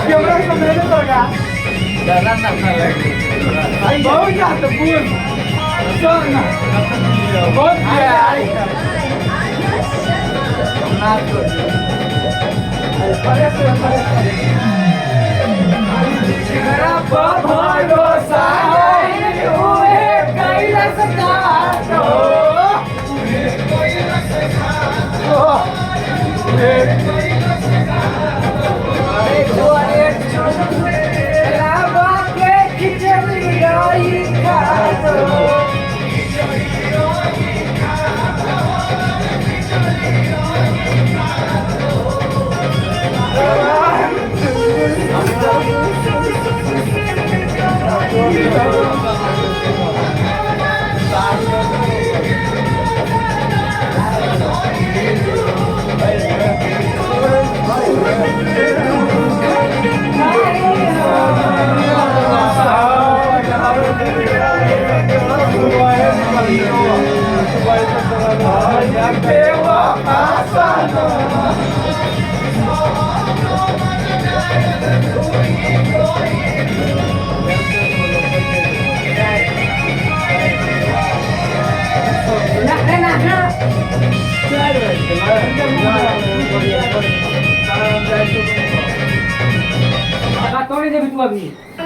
Quebrou essa merda do lugar. Vamos já, tá puro. Sona. Bom dia. Parece. Era papai gostar. O recai nessa casa. Agora tome de tu amigo.